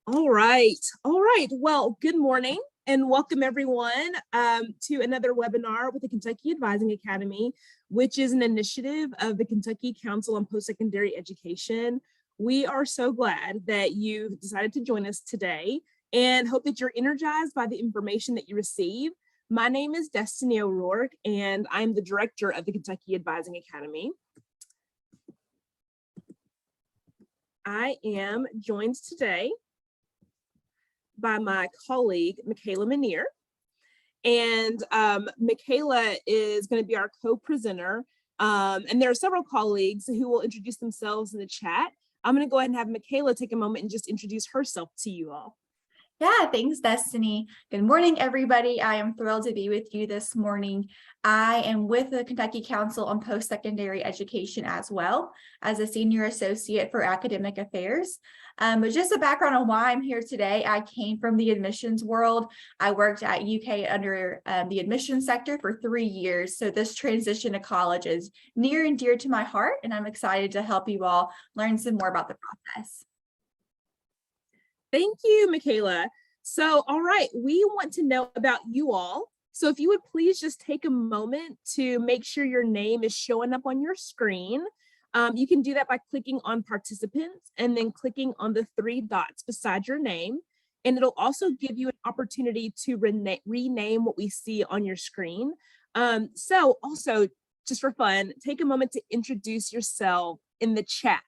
All right. All right. Well, good morning and welcome everyone to another webinar with the Kentucky Advising Academy, which is an initiative of the Kentucky Council on Post-Secondary Education. We are so glad that you decided to join us today and hope that you're energized by the information that you receive. My name is Destiny O'Rourke and I'm the director of the Kentucky Advising Academy. I am joined today by my colleague, Michaela Manier. And Michaela is going to be our co-presenter. And there are several colleagues who will introduce themselves in the chat. I'm going to go ahead and have Michaela take a moment and just introduce herself to you all. Yeah, thanks, Destiny. Good morning, everybody. I am thrilled to be with you this morning. I am with the Kentucky Council on Post-Secondary Education as well as a Senior Associate for Academic Affairs. But just a background on why I'm here today, I came from the admissions world. I worked at UK under the admissions sector for 3 years. So this transition to college is near and dear to my heart, and I'm excited to help you all learn some more about the process. Thank you, Michaela. So, all right, we want to know about you all. So if you would please just take a moment to make sure your name is showing up on your screen. You can do that by clicking on participants and then clicking on the 3 dots beside your name. And it'll also give you an opportunity to rename what we see on your screen. So also, just for fun, take a moment to introduce yourself in the chat.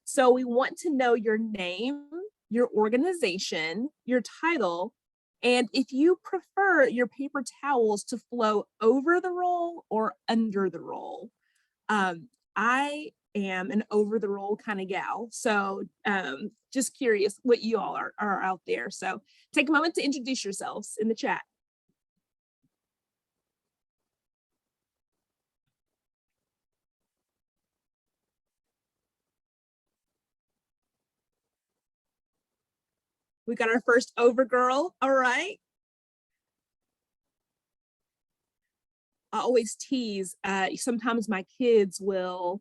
So we want to know your name, your organization, your title, and if you prefer your paper towels to flow over the roll or under the roll. I am an over the roll kind of gal, so just curious what you all are out there. So take a moment to introduce yourselves in the chat. We got our first over girl. All right. I always tease, sometimes my kids will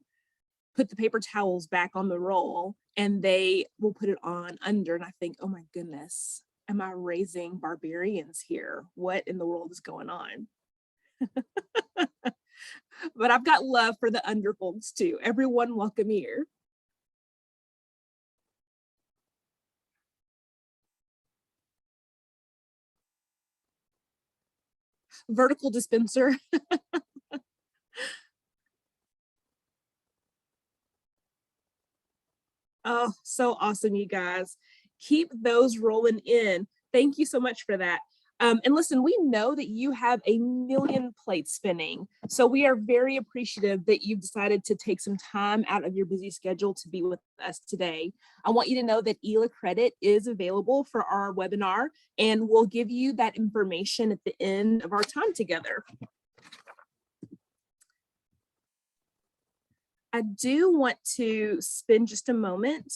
put the paper towels back on the roll and they will put it on under, and I think, oh my goodness, am I raising barbarians here? What in the world is going on? But I've got love for the under folks too. Everyone welcome here. Vertical dispenser. Oh, so awesome, you guys. Keep those rolling in. Thank you so much for that. And listen, we know that you have a million plates spinning. So we are very appreciative that you've decided to take some time out of your busy schedule to be with us today. I want you to know that ELA credit is available for our webinar, and we'll give you that information at the end of our time together. I do want to spend just a moment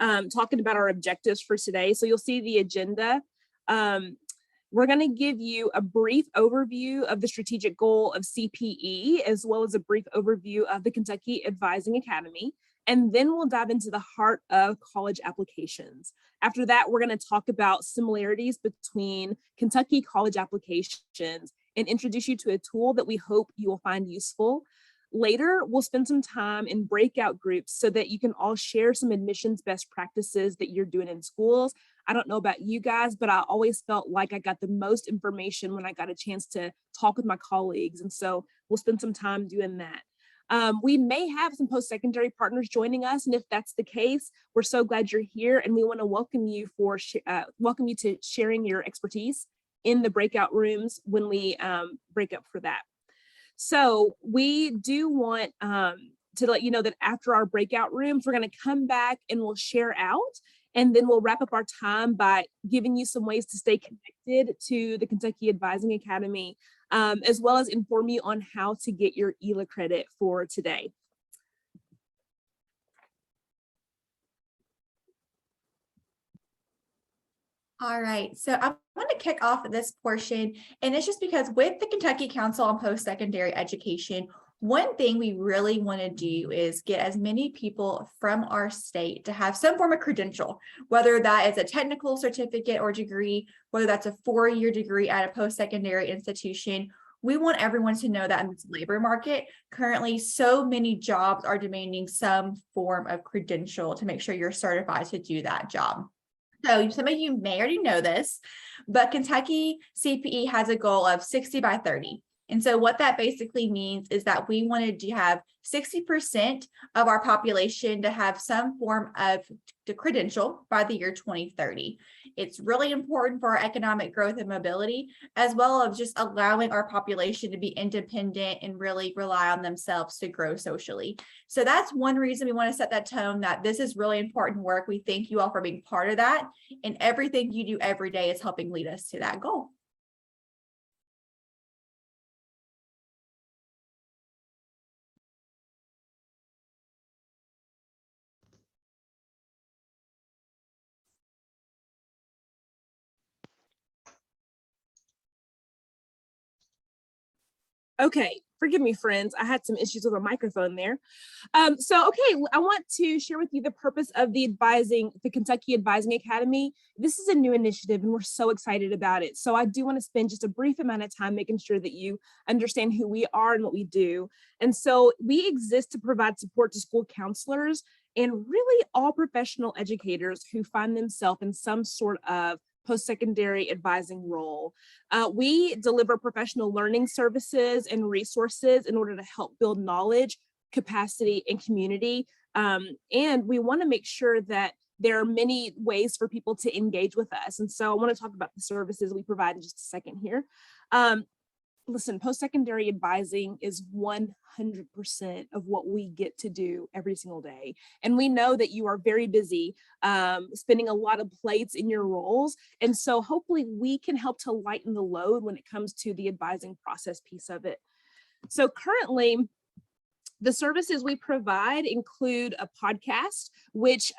talking about our objectives for today. So you'll see the agenda. We're going to give you a brief overview of the strategic goal of CPE, as well as a brief overview of the Kentucky Advising Academy. And then we'll dive into the heart of college applications. After that, we're going to talk about similarities between Kentucky college applications and introduce you to a tool that we hope you will find useful. Later, we'll spend some time in breakout groups so that you can all share some admissions best practices that you're doing in schools. I don't know about you guys, but I always felt like I got the most information when I got a chance to talk with my colleagues. And so we'll spend some time doing that. We may have some post-secondary partners joining us. And if that's the case, we're so glad you're here. And we want to welcome you to sharing your expertise in the breakout rooms when we break up for that. So we do want to let you know that after our breakout rooms, we're going to come back and we'll share out, and then we'll wrap up our time by giving you some ways to stay connected to the Kentucky Advising Academy, as well as inform you on how to get your ELA credit for today. All right, so I want to kick off this portion, and it's just because with the Kentucky Council on Post-Secondary Education, One thing we really want to do is get as many people from our state to have some form of credential, whether that is a technical certificate or degree, whether that's a 4-year degree at a post-secondary institution. We want everyone to know that in this labor market, currently so many jobs are demanding some form of credential to make sure you're certified to do that job. So some of you may already know this, but Kentucky CPE has a goal of 60 by 30. And so what that basically means is that we wanted to have 60% of our population to have some form of the credential by the year 2030. It's really important for our economic growth and mobility, as well as just allowing our population to be independent and really rely on themselves to grow socially. So that's one reason we want to set that tone, that this is really important work. We thank you all for being part of that, and everything you do every day is helping lead us to that goal. Okay, forgive me, friends. I had some issues with a microphone there. Okay, I want to share with you the purpose of the Kentucky Advising Academy. This is a new initiative and we're so excited about it. So I do want to spend just a brief amount of time making sure that you understand who we are and what we do. And so we exist to provide support to school counselors and really all professional educators who find themselves in some sort of post-secondary advising role. We deliver professional learning services and resources in order to help build knowledge, capacity, and community. And we want to make sure that there are many ways for people to engage with us. And so I want to talk about the services we provide in just a second here. Listen, post-secondary advising is 100% of what we get to do every single day. And we know that you are very busy, spinning a lot of plates in your roles. And so hopefully we can help to lighten the load when it comes to the advising process piece of it. So currently, the services we provide include a podcast, which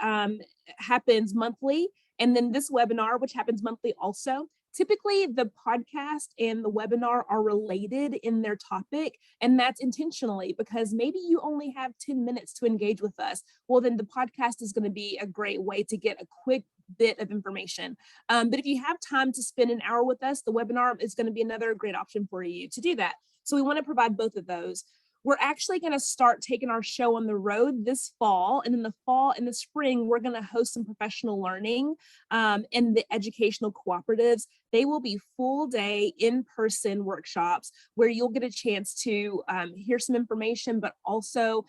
happens monthly, and then this webinar, which happens monthly also. Typically, the podcast and the webinar are related in their topic, and that's intentionally because maybe you only have 10 minutes to engage with us. Well, then the podcast is going to be a great way to get a quick bit of information. But if you have time to spend an hour with us, the webinar is going to be another great option for you to do that. So we want to provide both of those. We're actually going to start taking our show on the road this fall, and in the fall and the spring, we're going to host some professional learning in the educational cooperatives. They will be full day in-person workshops where you'll get a chance to hear some information, but also,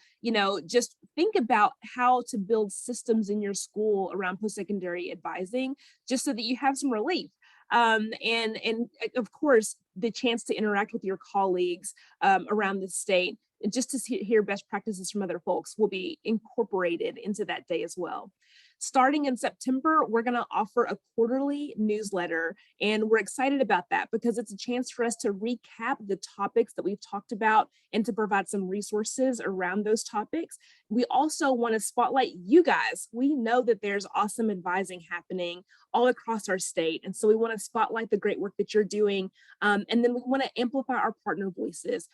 just think about how to build systems in your school around post-secondary advising, just so that you have some relief. And of course, the chance to interact with your colleagues around the state, and just to hear best practices from other folks will be incorporated into that day as well. Starting in September, we're going to offer a quarterly newsletter, and we're excited about that because it's a chance for us to recap the topics that we've talked about and to provide some resources around those topics. We also want to spotlight you guys. We know that there's awesome advising happening all across our state, and so we want to spotlight the great work that you're doing, and then we want to amplify our partner voices.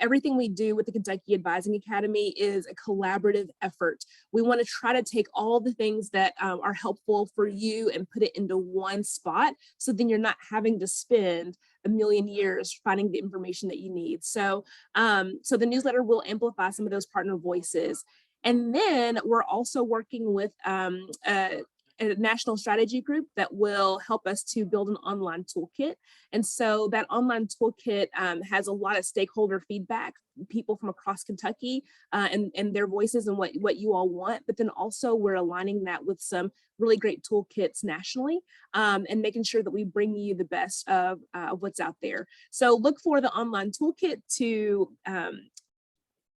Everything we do with the Kentucky Advising Academy is a collaborative effort. We want to try to take all the things that are helpful for you and put it into one spot, so then you're not having to spend a million years finding the information that you need. So the newsletter will amplify some of those partner voices. And then we're also working with a national strategy group that will help us to build an online toolkit. And so that online toolkit has a lot of stakeholder feedback, people from across Kentucky and their voices and what you all want. But then also we're aligning that with some really great toolkits nationally and making sure that we bring you the best of what's out there. So look for the online toolkit to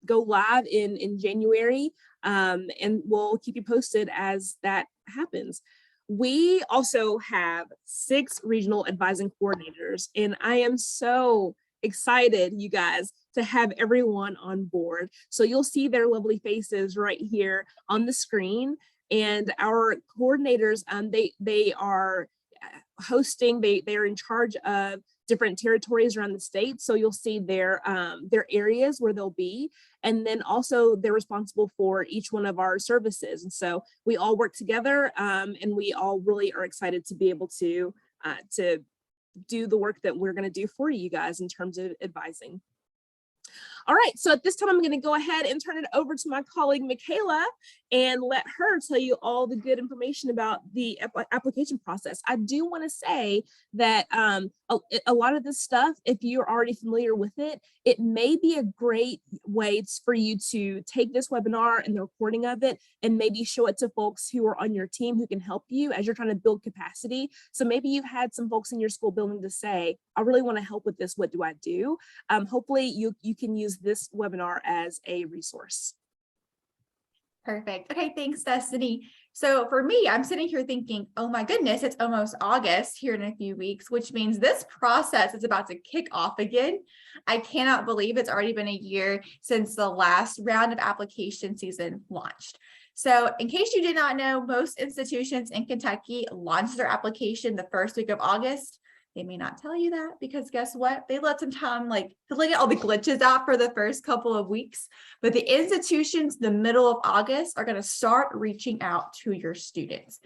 go live in January, and we'll keep you posted as that happens. We also have 6 regional advising coordinators, and I am so excited, you guys, to have everyone on board. So you'll see their lovely faces right here on the screen, and our coordinators, they are hosting, they are in charge of different territories around the state. So you'll see their areas where they'll be. And then also they're responsible for each one of our services. And so we all work together, and we all really are excited to be able to do the work that we're going to do for you guys in terms of advising. All right, so at this time, I'm going to go ahead and turn it over to my colleague, Michaela, and let her tell you all the good information about the application process. I do want to say that a lot of this stuff, if you're already familiar with it, it may be a great way for you to take this webinar and the recording of it and maybe show it to folks who are on your team who can help you as you're trying to build capacity. So maybe you've had some folks in your school building to say, I really want to help with this. What do I do? Hopefully you can use this webinar as a resource. Perfect. Okay, thanks, Destiny. So for me, I'm sitting here thinking, oh my goodness, it's almost August here in a few weeks, which means this process is about to kick off again. I cannot believe it's already been a year since the last round of application season launched. So in case you did not know, most institutions in Kentucky launch their application the first week of August. They may not tell you that because guess what? They let some time to get all the glitches out for the first couple of weeks. But the institutions, the middle of August, are going to start reaching out to your students.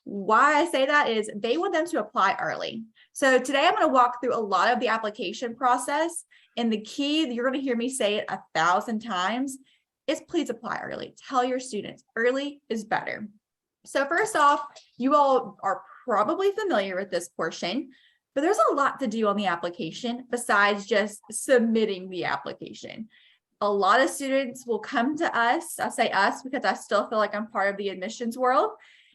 Why I say that is they want them to apply early. So today I'm going to walk through a lot of the application process. And the key, you're going to hear me say it 1,000 times, is please apply early. Tell your students early is better. So first off, you all are probably familiar with this portion. But there's a lot to do on the application besides just submitting the application. A lot of students will come to us. I say us because I still feel like I'm part of the admissions world.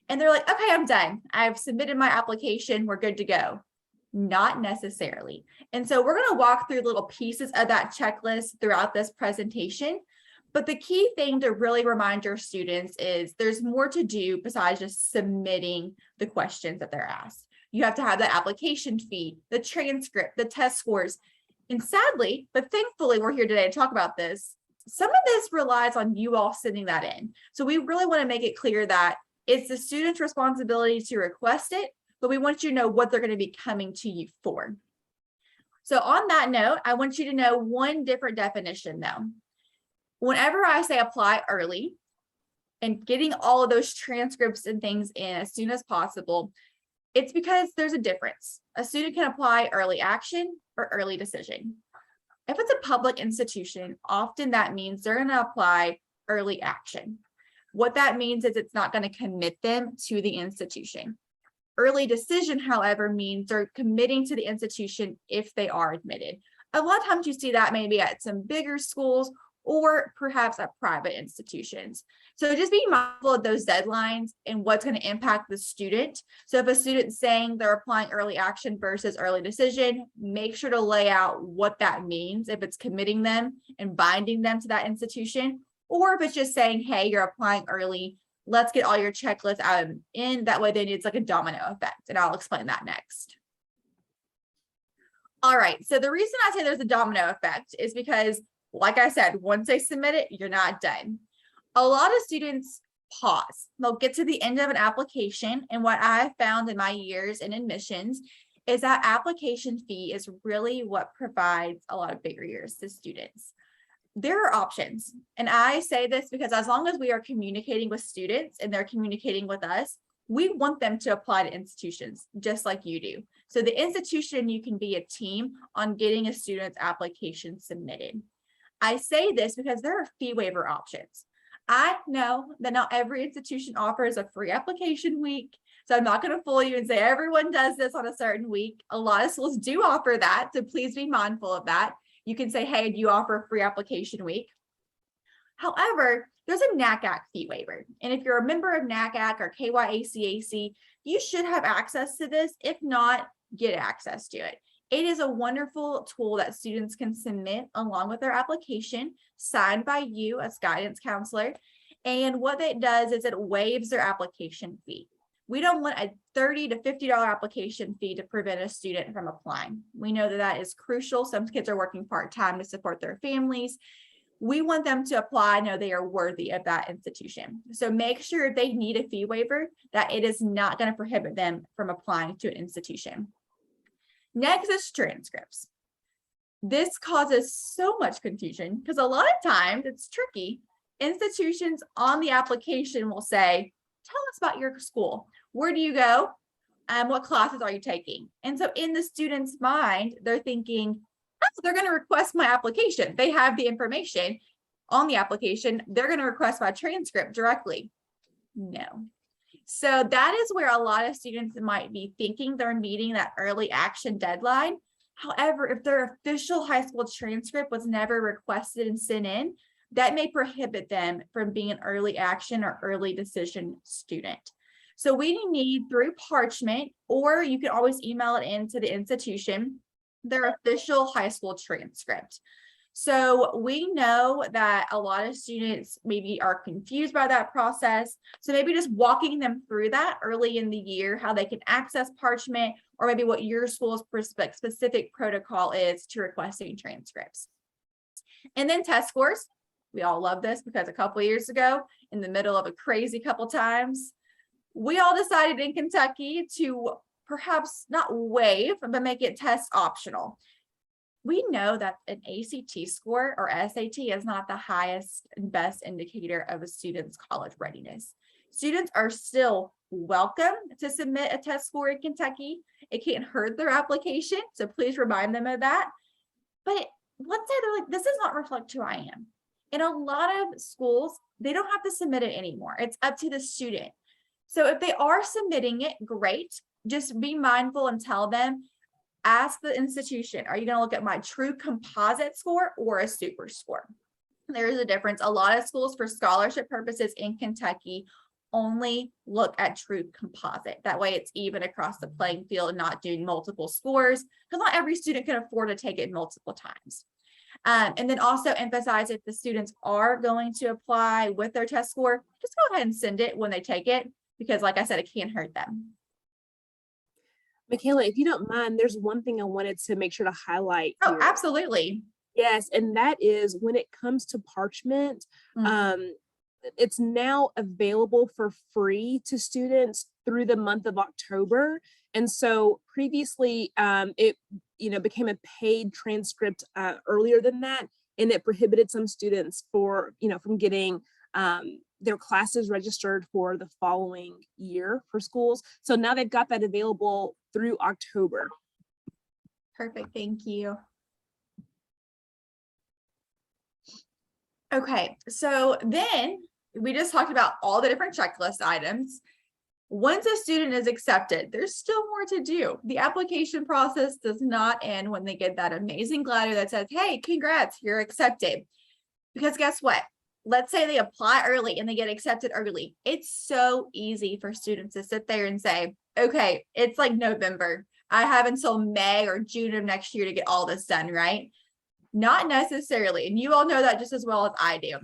And they're like, okay, I'm done. I've submitted my application. We're good to go. Not necessarily. And so we're going to walk through little pieces of that checklist throughout this presentation. But the key thing to really remind your students is there's more to do besides just submitting the questions that they're asked. You have to have that application fee, the transcript, the test scores. And sadly, but thankfully, we're here today to talk about this. Some of this relies on you all sending that in. So we really want to make it clear that it's the student's responsibility to request it, but we want you to know what they're going to be coming to you for. So on that note, I want you to know one different definition though. Whenever I say apply early and getting all of those transcripts and things in as soon as possible, it's because there's a difference. A student can apply early action or early decision. If it's a public institution, often that means they're going to apply early action. What that means is it's not going to commit them to the institution. Early decision, however, means they're committing to the institution if they are admitted. A lot of times you see that maybe at some bigger schools or perhaps at private institutions. So just be mindful of those deadlines and what's going to impact the student. So if a student's saying they're applying early action versus early decision, make sure to lay out what that means, if it's committing them and binding them to that institution, or if it's just saying, hey, you're applying early, let's get all your checklists out in. That way then it's like a domino effect, and I'll explain that next. All right, so the reason I say there's a domino effect is because, like I said, once they submit it, you're not done. A lot of students pause. They'll get to the end of an application. And what I found in my years in admissions is that application fee is really what provides a lot of barriers to students. There are options. And I say this because as long as we are communicating with students and they're communicating with us, we want them to apply to institutions just like you do. So the institution, you can be a team on getting a student's application submitted. I say this because there are fee waiver options. I know that not every institution offers a free application week, so I'm not going to fool you and say everyone does this on a certain week. A lot of schools do offer that, so please be mindful of that. You can say, hey, do you offer a free application week? However, there's a NACAC fee waiver, and if you're a member of NACAC or KYACAC, you should have access to this. If not, get access to it. It is a wonderful tool that students can submit along with their application, signed by you as guidance counselor. And what it does is it waives their application fee. We don't want a $30 to $50 application fee to prevent a student from applying. We know that that is crucial. Some kids are working part-time to support their families. We want them to apply, know they are worthy of that institution. So make sure if they need a fee waiver, that it is not going to prohibit them from applying to an institution. Next is transcripts. This causes so much confusion because a lot of times it's tricky. Institutions on the application will say, tell us about your school. Where do you go? And what classes are you taking? And so in the student's mind, they're thinking, oh, they're going to request my application. They have the information on the application. They're going to request my transcript directly. No. So that is where a lot of students might be thinking they're meeting that early action deadline. However, if their official high school transcript was never requested and sent in, that may prohibit them from being an early action or early decision student. So we need through Parchment, or you can always email it into the institution, their official high school transcript. So we know that a lot of students maybe are confused by that process. So maybe just walking them through that early in the year, how they can access Parchment, or maybe what your school's specific protocol is to requesting transcripts. And then test scores. We all love this because a couple years ago, in the middle of a crazy couple times, we all decided in Kentucky to perhaps not waive, but make it test optional. We know that an ACT score or SAT is not the highest and best indicator of a student's college readiness. Students are still welcome to submit a test score in Kentucky. It can't hurt their application, so please remind them of that. But let's say they're like, this does not reflect who I am. In a lot of schools, they don't have to submit it anymore. It's up to the student. So if they are submitting it, great. Just be mindful and tell them, ask the institution, are you going to look at my true composite score or a super score? There is a difference. A lot of schools for scholarship purposes in Kentucky only look at true composite. That way it's even across the playing field and not doing multiple scores, because not every student can afford to take it multiple times. And then also emphasize if the students are going to apply with their test score, just go ahead and send it when they take it, because like I said, it can't hurt them. Michaela, if you don't mind, there's one thing I wanted to make sure to highlight Oh, here. absolutely. Yes, and that is when it comes to Parchment, it's now available for free to students through the month of October. And so previously it became a paid transcript earlier than that, and it prohibited some students from getting their classes registered for the following year for schools. So now they've got that available through October. Perfect, thank you. Okay, so then we just talked about all the different checklist items. Once a student is accepted, there's still more to do. The application process does not end when they get that amazing letter that says, hey, congrats, you're accepted. Because guess what? Let's say they apply early and they get accepted early. It's so easy for students to sit there and say, okay, it's like November. I have until May or June of next year to get all this done, right? Not necessarily. And you all know that just as well as I do.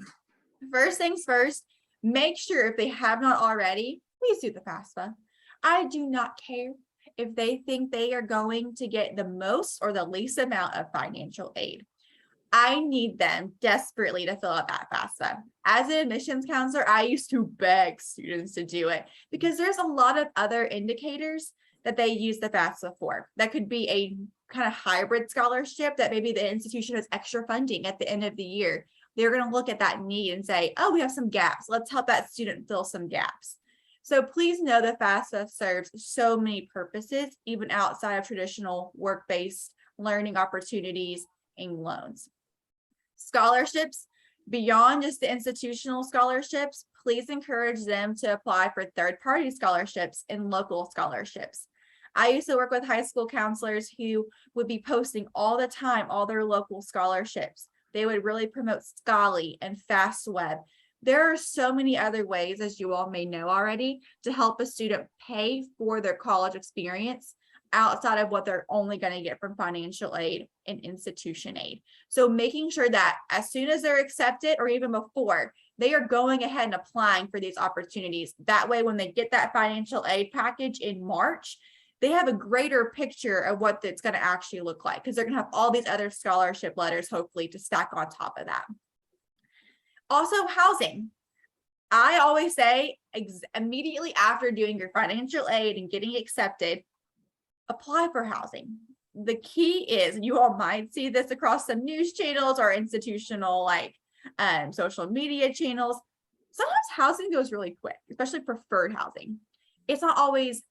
First things first, make sure if they have not already, please do the FAFSA. I do not care if they think they are going to get the most or the least amount of financial aid. I need them desperately to fill out that FAFSA. As an admissions counselor, I used to beg students to do it because there's a lot of other indicators that they use the FAFSA for. That could be a kind of hybrid scholarship that maybe the institution has extra funding at the end of the year. They're going to look at that need and say, oh, we have some gaps. Let's help that student fill some gaps. So please know the FAFSA serves so many purposes, even outside of traditional work-based learning opportunities and loans. Scholarships, beyond just the institutional scholarships, please encourage them to apply for third-party scholarships and local scholarships. I used to work with high school counselors who would be posting all the time all their local scholarships. They would really promote Scholly and FastWeb. There are so many other ways, as you all may know already, to help a student pay for their college experience outside of what they're only going to get from financial aid and institution aid. So making sure that as soon as they're accepted or even before, they are going ahead and applying for these opportunities. That way, when they get that financial aid package in March, they have a greater picture of what it's going to actually look like, because they're going to have all these other scholarship letters, hopefully, to stack on top of that. Also, housing. I always say immediately after doing your financial aid and getting accepted, apply for housing. the key is, you all might see this across some news channels or institutional like social media channels. Sometimes housing goes really quick, especially preferred housing. It's not always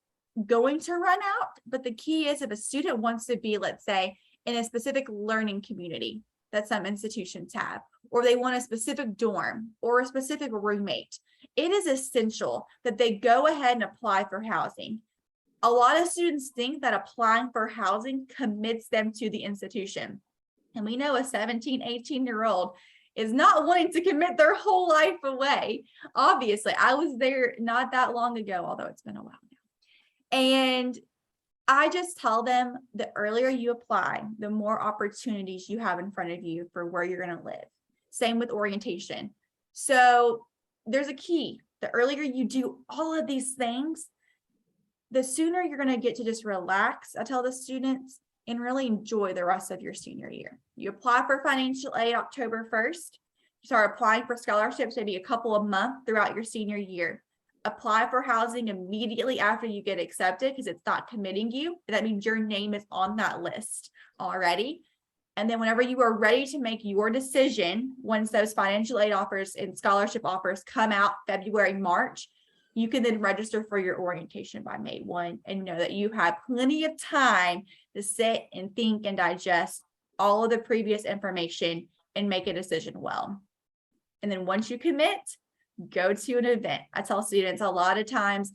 going to run out, but the key is if a student wants to be, let's say, in a specific learning community that some institutions have, or they want a specific dorm or a specific roommate, it is essential that they go ahead and apply for housing. A lot of students think that applying for housing commits them to the institution. And we know a 17, 18-year-old is not wanting to commit their whole life away. Obviously, I was there not that long ago, although it's been a while now. And I just tell them the earlier you apply, the more opportunities you have in front of you for where you're going to live. Same with orientation. So there's a key. The earlier you do all of these things, the sooner you're going to get to just relax, I tell the students, and really enjoy the rest of your senior year. You apply for financial aid October 1st. You start applying for scholarships maybe a couple of months throughout your senior year. Apply for housing immediately after you get accepted, because it's not committing you. That means your name is on that list already. And then whenever you are ready to make your decision, once those financial aid offers and scholarship offers come out February, March, you can then register for your orientation by May 1 and know that you have plenty of time to sit and think and digest all of the previous information and make a decision well. And then once you commit, go to an event. I tell students a lot of times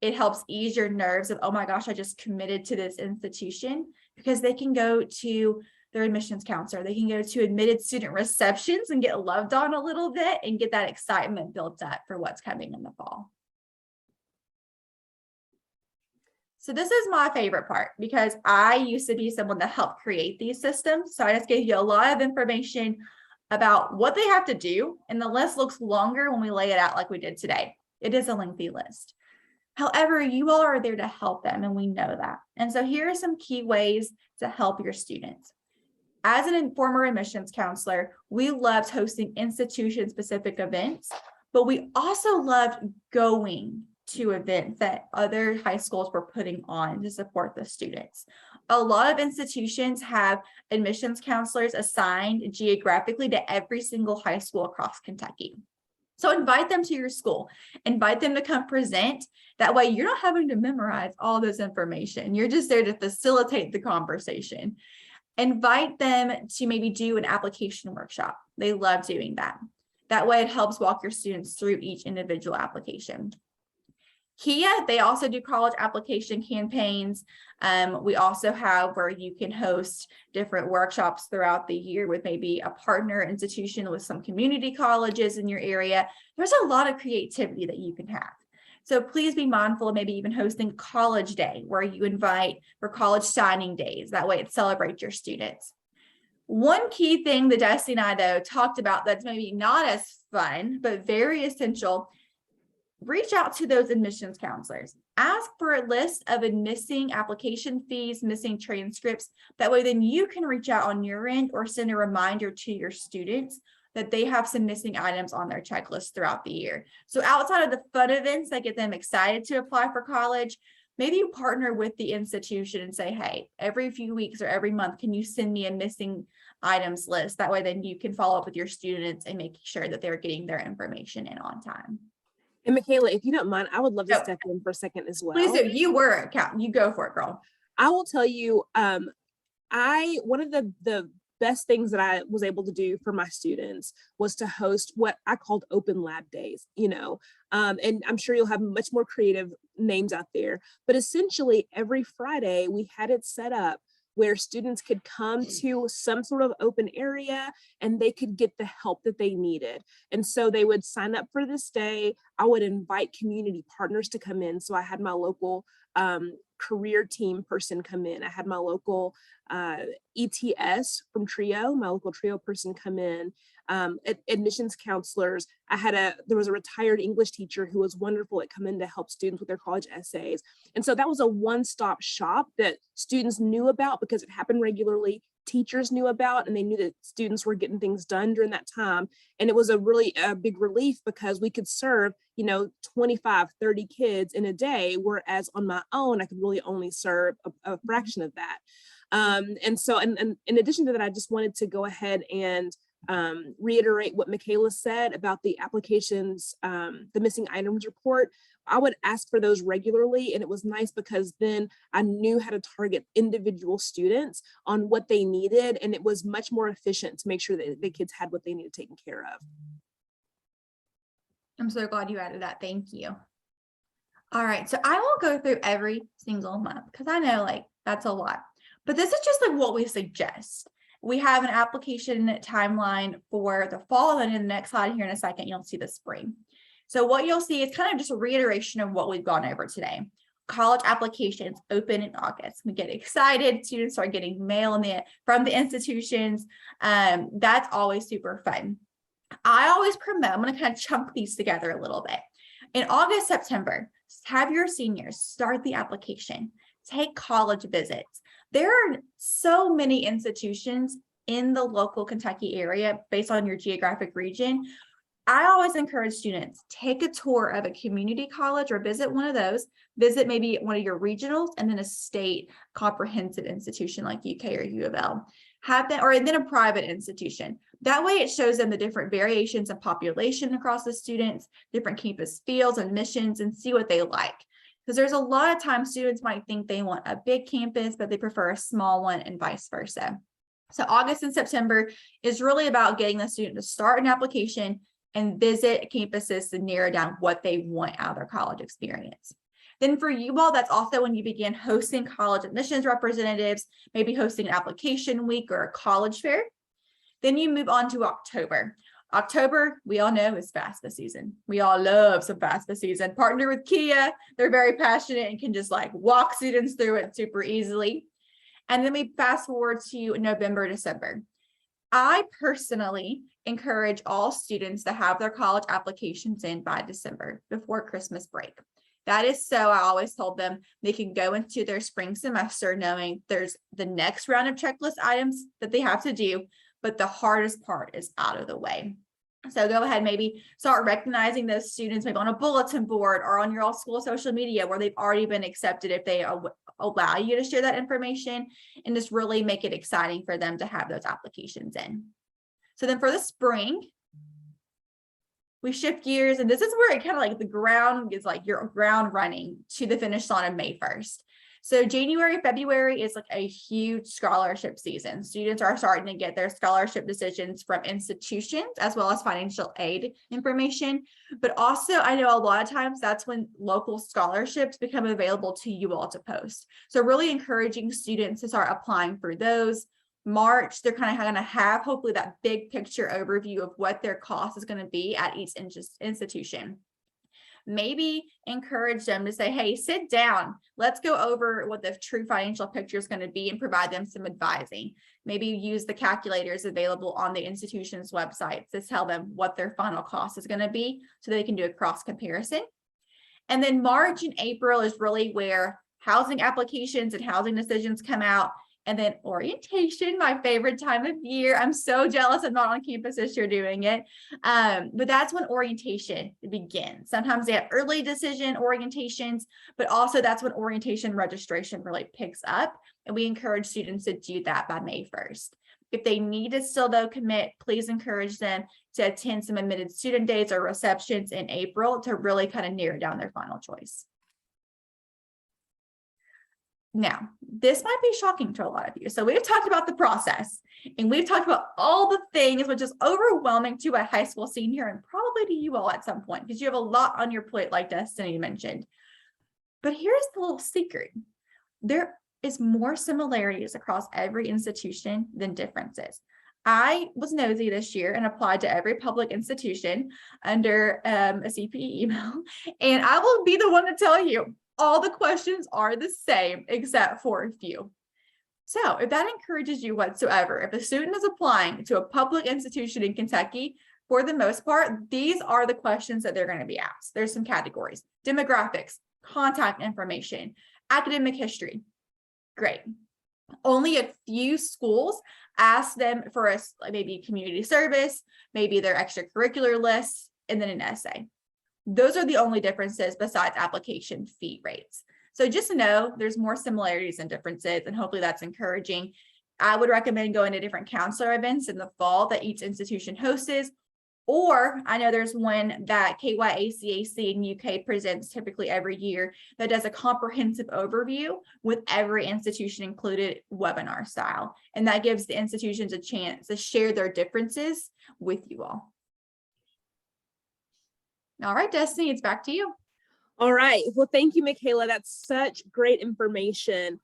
it helps ease your nerves of, oh my gosh, I just committed to this institution, because they can go to their admissions counselor. They can go to admitted student receptions and get loved on a little bit and get that excitement built up for what's coming in the fall. So this is my favorite part, because I used to be someone that helped create these systems. So I just gave you a lot of information about what they have to do, and the list looks longer when we lay it out like we did today. It is a lengthy list. However, you all are there to help them, and we know that. And so here are some key ways to help your students. As a former admissions counselor, we loved hosting institution-specific events, but we also loved going to events that other high schools were putting on to support the students. A lot of institutions have admissions counselors assigned geographically to every single high school across Kentucky. So invite them to your school, invite them to come present. That way you're not having to memorize all this information. You're just there to facilitate the conversation. Invite them to maybe do an application workshop. They love doing that. That way it helps walk your students through each individual application. KIA, they also do college application campaigns. We also have where you can host different workshops throughout the year with maybe a partner institution with some community colleges in your area. There's a lot of creativity that you can have. So please be mindful of maybe even hosting college day, where you invite for college signing days. That way it celebrates your students. One key thing that Destiny and I, though, talked about that's maybe not as fun, but very essential: reach out to those admissions counselors. Ask for a list of missing application fees, missing transcripts. That way, then you can reach out on your end or send a reminder to your students that they have some missing items on their checklist throughout the year. So outside of the fun events that get them excited to apply for college, maybe you partner with the institution and say, hey, every few weeks or every month, can you send me a missing items list? That way, then you can follow up with your students and make sure that they're getting their information in on time. And Michaela, if you don't mind, I would love to step in for a second as well. Please do. You were a captain. You go for it, girl. I will tell you, one of the best things that I was able to do for my students was to host what I called open lab days, and I'm sure you'll have much more creative names out there, but essentially every Friday we had it set up where students could come to some sort of open area and they could get the help that they needed. And so they would sign up for this day. I would invite community partners to come in. So I had my local career team person come in. I had my local ETS from TRIO, my local TRIO person come in, admissions counselors. There was a retired English teacher who was wonderful at coming to help students with their college essays. And so that was a one-stop shop that students knew about because it happened regularly. Teachers knew about, and they knew that students were getting things done during that time. And it was a really big relief because we could serve, 25, 30 kids in a day, whereas on my own, I could really only serve a fraction of that. And so, and in addition to that, I just wanted to go ahead and reiterate what Michaela said about the applications, the missing items report. I would ask for those regularly, and it was nice because then I knew how to target individual students on what they needed, and it was much more efficient to make sure that the kids had what they needed taken care of. I'm so glad you added that. Thank you. All right, so I won't go through every single month because I know like that's a lot, but this is just like what we suggest. We have an application timeline for the fall, and in the next slide here in a second, you'll see the spring. So what you'll see is kind of just a reiteration of what we've gone over today. College applications open in August. We get excited. Students start getting mail from the institutions. That's always super fun. I always promote, I'm going to kind of chunk these together a little bit. In August, September, have your seniors start the application, take college visits. There are so many institutions in the local Kentucky area based on your geographic region. I always encourage students, take a tour of a community college or visit one of those, visit maybe one of your regionals and then a state comprehensive institution like UK or U of L. Have that, or then a private institution. That way it shows them the different variations of population across the students, different campus fields and missions, and see what they like. Because there's a lot of times students might think they want a big campus, but they prefer a small one and vice versa. So August and September is really about getting the student to start an application and visit campuses to narrow down what they want out of their college experience. Then for you all, that's also when you begin hosting college admissions representatives, maybe hosting an application week or a college fair. Then you move on to October. October, we all know, is FAFSA season. We all love some FAFSA season. Partner with Kia, they're very passionate and can just like walk students through it super easily. And then we fast forward to November, December. I personally encourage all students to have their college applications in by December, before Christmas break. That is so, I always told them they can go into their spring semester knowing there's the next round of checklist items that they have to do, but the hardest part is out of the way. So go ahead, maybe start recognizing those students maybe on a bulletin board or on your all school social media where they've already been accepted if they allow you to share that information, and just really make it exciting for them to have those applications in. So then for the spring, we shift gears, and this is where it kind of like the ground is like your ground running to the finish line of May 1st. So January, February is like a huge scholarship season. Students are starting to get their scholarship decisions from institutions as well as financial aid information. But also I know a lot of times that's when local scholarships become available to you all to post. So really encouraging students to start applying for those. March, they're kind of going to have hopefully that big picture overview of what their cost is going to be at each institution. Maybe encourage them to say, hey, sit down. Let's go over what the true financial picture is going to be and provide them some advising. Maybe use the calculators available on the institution's website to tell them what their final cost is going to be so they can do a cross comparison. And then March and April is really where housing applications and housing decisions come out. And then orientation, my favorite time of year. I'm so jealous I'm not on campus this year doing it. But that's when orientation begins. Sometimes they have early decision orientations, but also that's when orientation registration really picks up. And we encourage students to do that by May 1st. If they need to still though commit, please encourage them to attend some admitted student days or receptions in April to really kind of narrow down their final choice. Now, this might be shocking to a lot of you. So we've talked about the process and we've talked about all the things, which is overwhelming to a high school senior and probably to you all at some point because you have a lot on your plate, like Destiny mentioned. But here's the little secret. There is more similarities across every institution than differences. I was nosy this year and applied to every public institution under a CPE email, and I will be the one to tell you, all the questions are the same except for a few. So if that encourages you whatsoever, if a student is applying to a public institution in Kentucky, for the most part, these are the questions that they're going to be asked. There's some categories: demographics, contact information, academic history. Great. Only a few schools ask them for maybe community service, maybe their extracurricular lists, and then an essay. Those are the only differences besides application fee rates. So just to know, there's more similarities than differences, and hopefully that's encouraging. I would recommend going to different counselor events in the fall that each institution hosts. Or I know there's one that KYACAC in UK presents typically every year that does a comprehensive overview with every institution included webinar style. And that gives the institutions a chance to share their differences with you all. All right, Destiny, it's back to you. All right. Well, thank you, Michaela. That's such great information.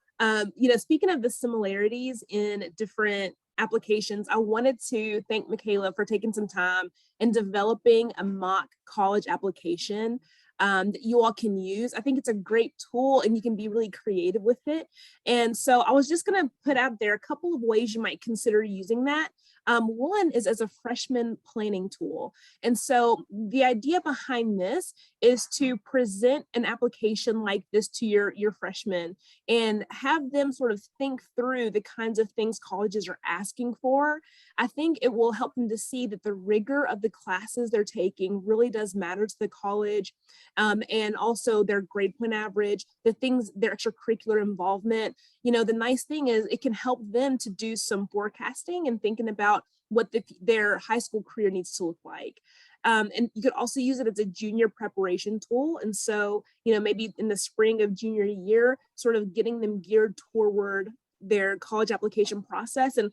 Speaking of the similarities in different applications, I wanted to thank Michaela for taking some time and developing a mock college application that you all can use. I think it's a great tool and you can be really creative with it. And so I was just going to put out there a couple of ways you might consider using that. One is as a freshman planning tool. And so the idea behind this is to present an application like this to your freshmen and have them sort of think through the kinds of things colleges are asking for. I think it will help them to see that the rigor of the classes they're taking really does matter to the college, and also their grade point average, the things, their extracurricular involvement. The nice thing is it can help them to do some forecasting and thinking about what their high school career needs to look like. And you could also use it as a junior preparation tool. And so, maybe in the spring of junior year, sort of getting them geared toward their college application process. And,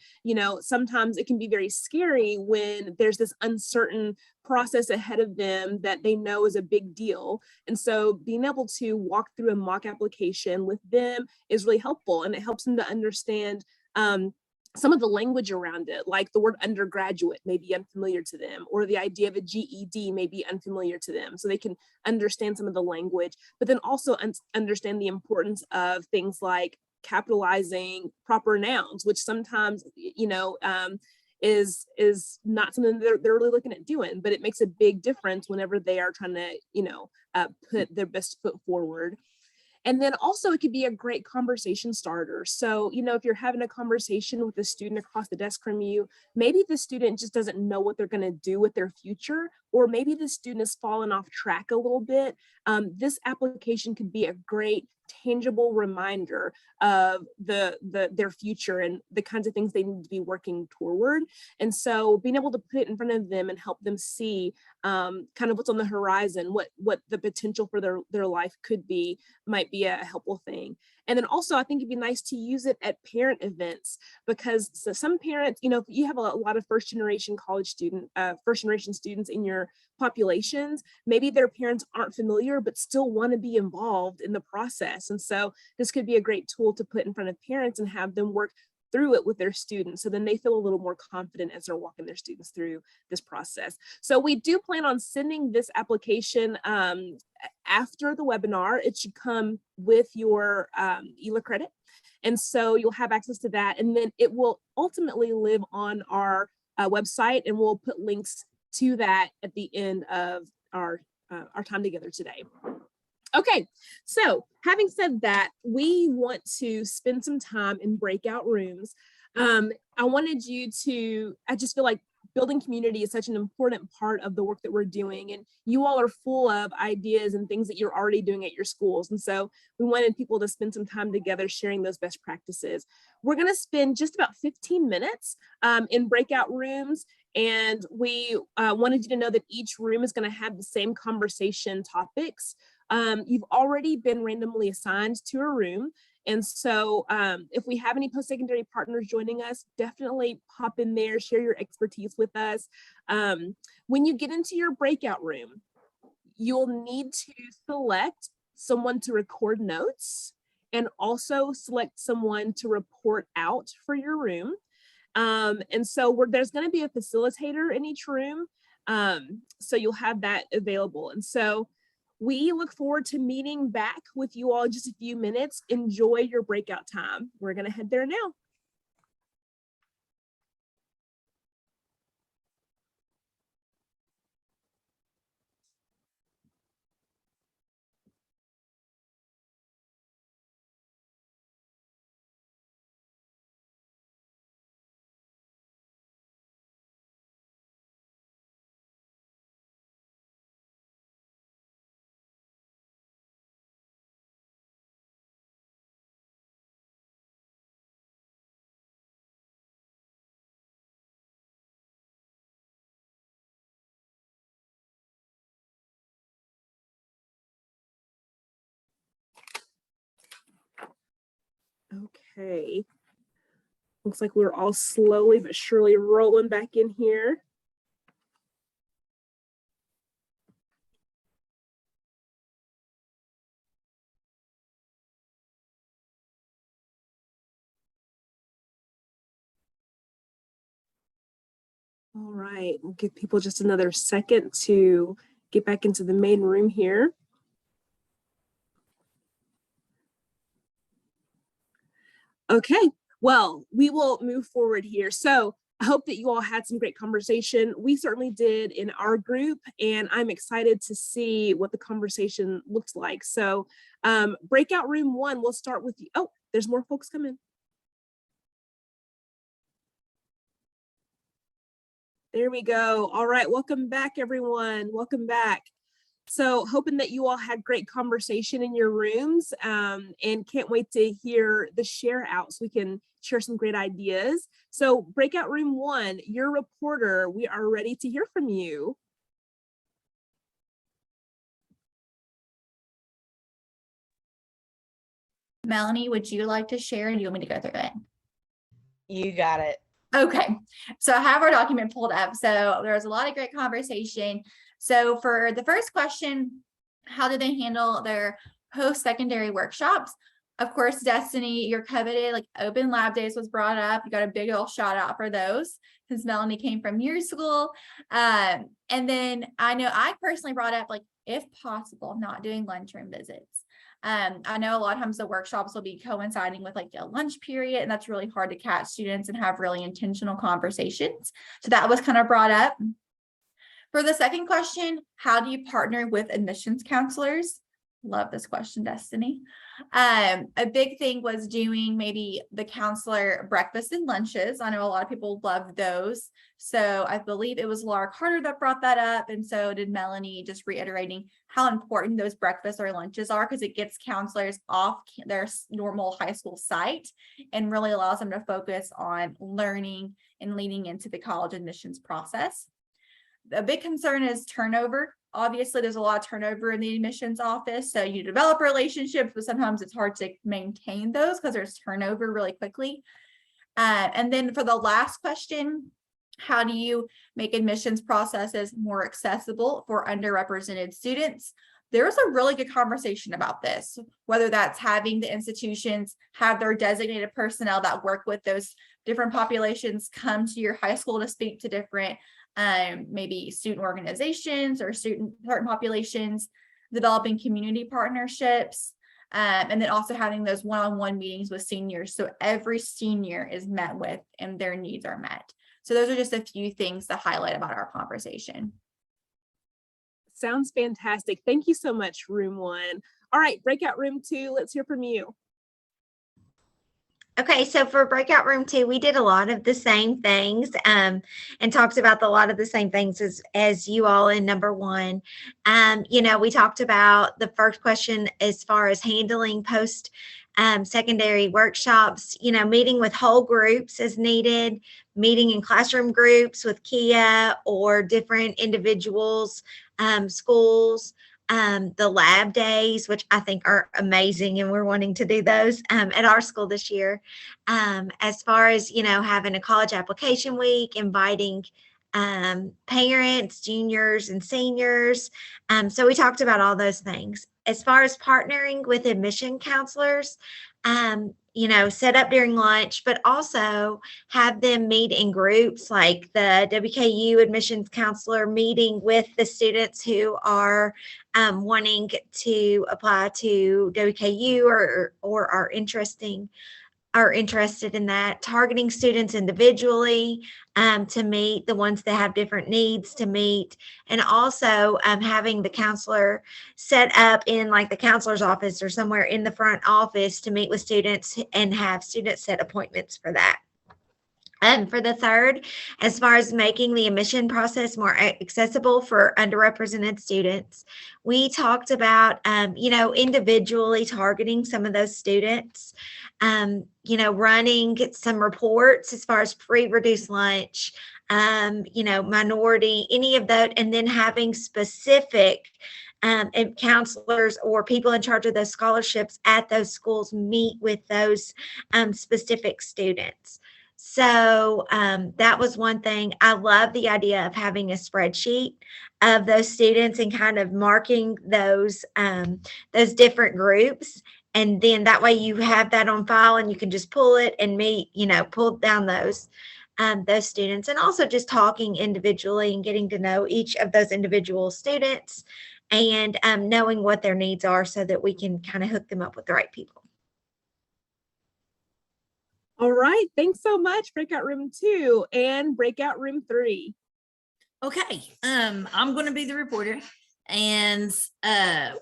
sometimes it can be very scary when there's this uncertain process ahead of them that they know is a big deal. And so being able to walk through a mock application with them is really helpful. And it helps them to understand some of the language around it, like the word undergraduate may be unfamiliar to them, or the idea of a GED may be unfamiliar to them. So they can understand some of the language, but then also understand the importance of things like capitalizing proper nouns, which sometimes, is not something they're really looking at doing, but it makes a big difference whenever they are trying to, put their best foot forward. And then also it could be a great conversation starter. So, if you're having a conversation with a student across the desk from you, maybe the student just doesn't know what they're going to do with their future, or maybe the student has fallen off track a little bit. This application could be a great tangible reminder of their future and the kinds of things they need to be working toward. And so being able to put it in front of them and help them see kind of what's on the horizon, what the potential for their life could be, might be a helpful thing. And then also, I think it'd be nice to use it at parent events, because some parents, if you have a lot of first generation students in your populations, maybe their parents aren't familiar, but still want to be involved in the process. And so this could be a great tool to put in front of parents and have them work through it with their students, so then they feel a little more confident as they're walking their students through this process. So we do plan on sending this application after the webinar. It should come with your ELA credit. And so you'll have access to that. And then it will ultimately live on our website, and we'll put links to that at the end of our time together today. Okay, so having said that, we want to spend some time in breakout rooms. I just feel like building community is such an important part of the work that we're doing, and you all are full of ideas and things that you're already doing at your schools. And so we wanted people to spend some time together sharing those best practices. We're going to spend just about 15 minutes in breakout rooms. And we wanted you to know that each room is going to have the same conversation topics. You've already been randomly assigned to a room. And so if we have any post-secondary partners joining us, definitely pop in there, share your expertise with us. When you get into your breakout room, you'll need to select someone to record notes and also select someone to report out for your room. And so there's going to be a facilitator in each room. So you'll have that available. And so we look forward to meeting back with you all in just a few minutes. Enjoy your breakout time. We're going to head there now. Okay. Looks like we're all slowly but surely rolling back in here. All right, we'll give people just another second to get back into the main room here. Okay, well, we will move forward here. So I hope that you all had some great conversation. We certainly did in our group, and I'm excited to see what the conversation looks like. So breakout room 1, we'll start with you. Oh, there's more folks coming. There we go. All right, welcome back, everyone. Welcome back. So hoping that you all had great conversation in your rooms, and can't wait to hear the share out so we can share some great ideas. So breakout room 1, your reporter, we are ready to hear from you. Melanie, would you like to share? Or do you want me to go through it? You got it. Okay, so I have our document pulled up. So there was a lot of great conversation. So for the first question, how do they handle their post-secondary workshops? Of course, Destiny, your coveted like open lab days was brought up. You got a big old shout out for those since Melanie came from your school. And then I know I personally brought up, like, if possible, not doing lunchroom visits. I know a lot of times the workshops will be coinciding with like a lunch period, and that's really hard to catch students and have really intentional conversations. So that was kind of brought up. For the second question, how do you partner with admissions counselors? Love this question, Destiny. A big thing was doing maybe the counselor breakfast and lunches. I know a lot of people love those. So I believe it was Laura Carter that brought that up. And so did Melanie, just reiterating how important those breakfasts or lunches are, because it gets counselors off their normal high school site and really allows them to focus on learning and leading into the college admissions process. A big concern is turnover. Obviously, there's a lot of turnover in the admissions office. So you develop relationships, but sometimes it's hard to maintain those because there's turnover really quickly. And then for the last question, how do you make admissions processes more accessible for underrepresented students? There was a really good conversation about this, whether that's having the institutions have their designated personnel that work with those different populations come to your high school to speak to different maybe student organizations or certain populations, developing community partnerships, and then also having those one-on-one meetings with seniors. So every senior is met with and their needs are met. So those are just a few things to highlight about our conversation. Sounds fantastic. Thank you so much, room 1. All right, breakout room 2, let's hear from you. Okay, so for breakout room 2, we did a lot of the same things and talked about a lot of the same things as you all in number 1. We talked about the first question as far as handling post secondary workshops, meeting with whole groups as needed, meeting in classroom groups with Kia or different individuals, schools. The lab days, which I think are amazing, and we're wanting to do those at our school this year. As far as, having a college application week, inviting parents, juniors, and seniors. So we talked about all those things. As far as partnering with admission counselors, set up during lunch, but also have them meet in groups, like the WKU admissions counselor meeting with the students who are wanting to apply to WKU or are interested in that, targeting students individually to meet the ones that have different needs to meet, and also having the counselor set up in like the counselor's office or somewhere in the front office to meet with students and have students set appointments for that. And for the third, as far as making the admission process more accessible for underrepresented students, we talked about, individually targeting some of those students, running some reports as far as free reduced lunch, minority, any of that, and then having specific and counselors or people in charge of those scholarships at those schools meet with those specific students. So that was one thing. I love the idea of having a spreadsheet of those students and kind of marking those different groups. And then that way you have that on file and you can just pull it and meet, pull down those students, and also just talking individually and getting to know each of those individual students and knowing what their needs are so that we can kind of hook them up with the right people. All right, thanks so much, breakout room 2 and breakout room 3. Okay, I'm going to be the reporter, and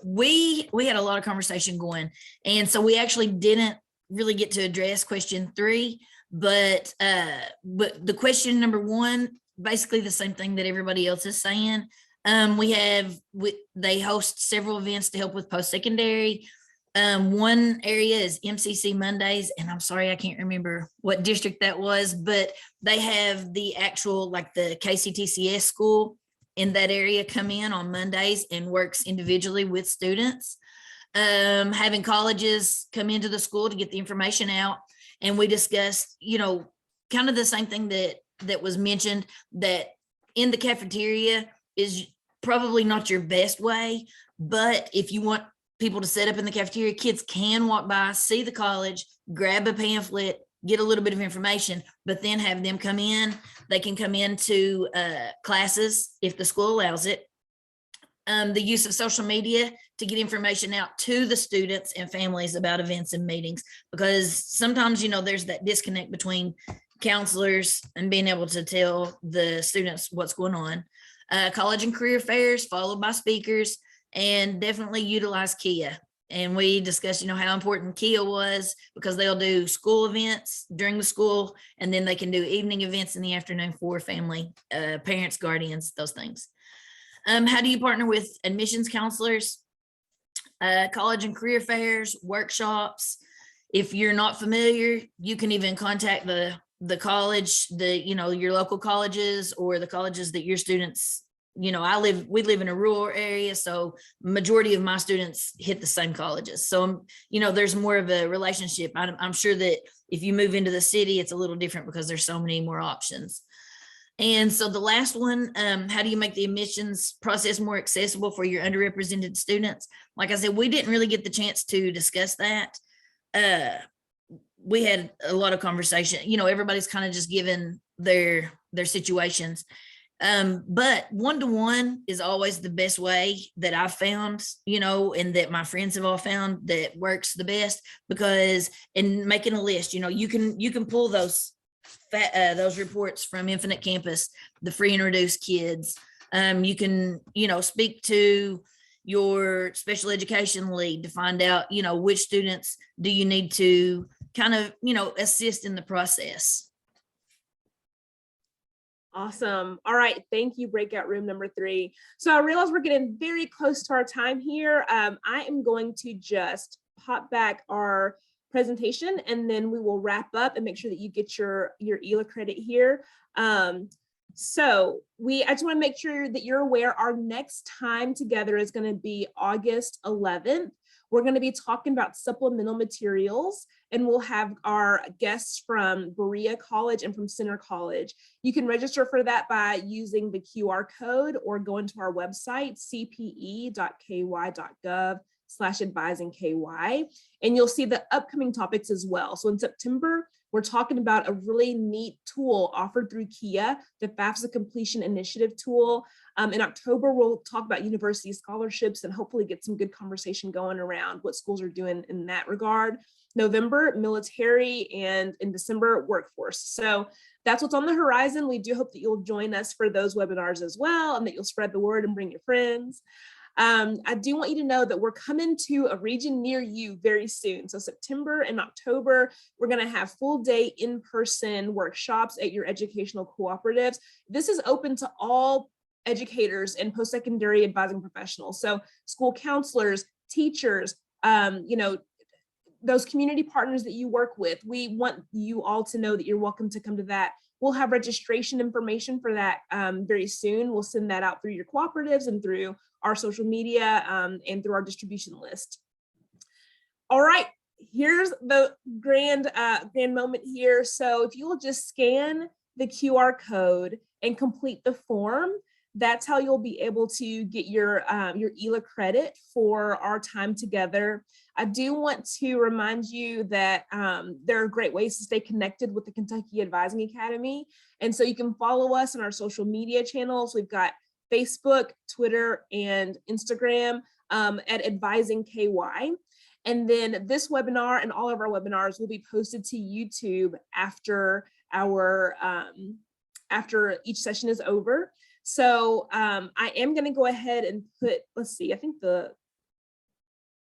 we had a lot of conversation going, and so we actually didn't really get to address question 3, but the question number 1, basically the same thing that everybody else is saying. They host several events to help with post-secondary. One area is MCC Mondays, and I'm sorry, I can't remember what district that was, but they have the actual, like the KCTCS school in that area come in on Mondays and works individually with students. Having colleges come into the school to get the information out. And we discussed, kind of the same thing that was mentioned, that in the cafeteria is probably not your best way, but if you want people to set up in the cafeteria, kids can walk by, see the college, grab a pamphlet, get a little bit of information, but then have them come in. They can come into classes if the school allows it. The use of social media to get information out to the students and families about events and meetings, because sometimes, there's that disconnect between counselors and being able to tell the students what's going on. College and career fairs followed by speakers, and definitely utilize KIA. And we discussed, how important KIA was, because they'll do school events during the school, and then they can do evening events in the afternoon for family, parents, guardians, those things. How do you partner with admissions counselors? College and career fairs, workshops. If you're not familiar, you can even contact the college, your local colleges or the colleges that your students, we live in a rural area, so majority of my students hit the same colleges. So, there's more of a relationship. I'm sure that if you move into the city, it's a little different because there's so many more options. And so the last one, how do you make the admissions process more accessible for your underrepresented students? Like I said, we didn't really get the chance to discuss that. We had a lot of conversation, everybody's kind of just given their situations. But one-to-one is always the best way that I've found, and that my friends have all found that works the best, because in making a list, you can pull those reports from Infinite Campus, the free introduced kids. You can, speak to your special education lead to find out, which students do you need to kind of, assist in the process. Awesome. All right. Thank you, breakout room number 3. So I realize we're getting very close to our time here. I am going to just pop back our presentation, and then we will wrap up and make sure that you get your ELA credit here. So I just want to make sure that you're aware our next time together is going to be August 11th. We're going to be talking about supplemental materials, and we'll have our guests from Berea College and from Center College. You can register for that by using the QR code or going to our website, cpe.ky.gov/advisingky, and you'll see the upcoming topics as well. So in September, we're talking about a really neat tool offered through KIA, the FAFSA Completion Initiative tool. In October, we'll talk about university scholarships and hopefully get some good conversation going around what schools are doing in that regard. November, military, and in December, workforce. So that's what's on the horizon. We do hope that you'll join us for those webinars as well, and that you'll spread the word and bring your friends. I do want you to know that we're coming to a region near you very soon. So September and October, we're going to have full day in-person workshops at your educational cooperatives. This is open to all educators and post-secondary advising professionals. So school counselors, teachers, those community partners that you work with, we want you all to know that you're welcome to come to that. We'll have registration information for that very soon. We'll send that out through your cooperatives and through our social media and through our distribution list. All right, here's the grand moment here. So if you will just scan the QR code and complete the form, that's how you'll be able to get your ELA credit for our time together. I do want to remind you that there are great ways to stay connected with the Kentucky Advising Academy. And so you can follow us on our social media channels. We've got Facebook, Twitter, and Instagram at Advising KY. And then this webinar and all of our webinars will be posted to YouTube after each session is over. So I am going to go ahead and put, let's see, I think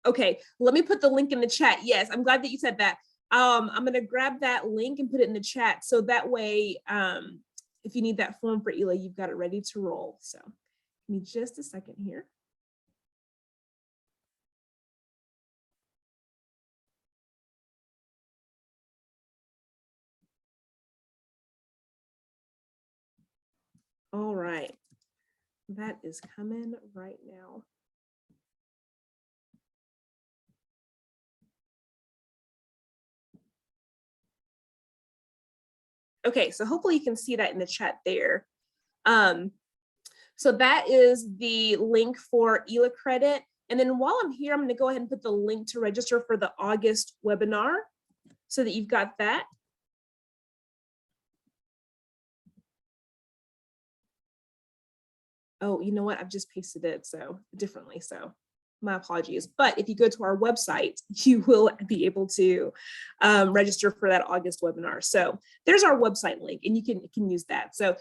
okay, let me put the link in the chat. Yes, I'm glad that you said that. I'm going to grab that link and put it in the chat. So that way, if you need that form for ELA, you've got it ready to roll. So give me just a second here. All right, that is coming right now. Okay, so hopefully you can see that in the chat there. So that is the link for ELA credit. And then while I'm here, I'm going to go ahead and put the link to register for the August webinar so that you've got that. Oh, you know what? I've just pasted it so differently. So my apologies. But if you go to our website, you will be able to register for that August webinar. So there's our website link and you can use that. So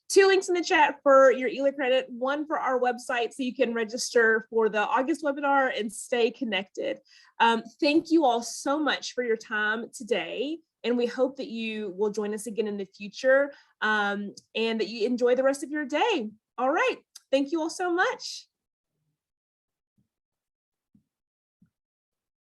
2 links in the chat for your ELA credit, 1 for our website so you can register for the August webinar and stay connected. Thank you all so much for your time today. And we hope that you will join us again in the future and that you enjoy the rest of your day. All right. Thank you all so much.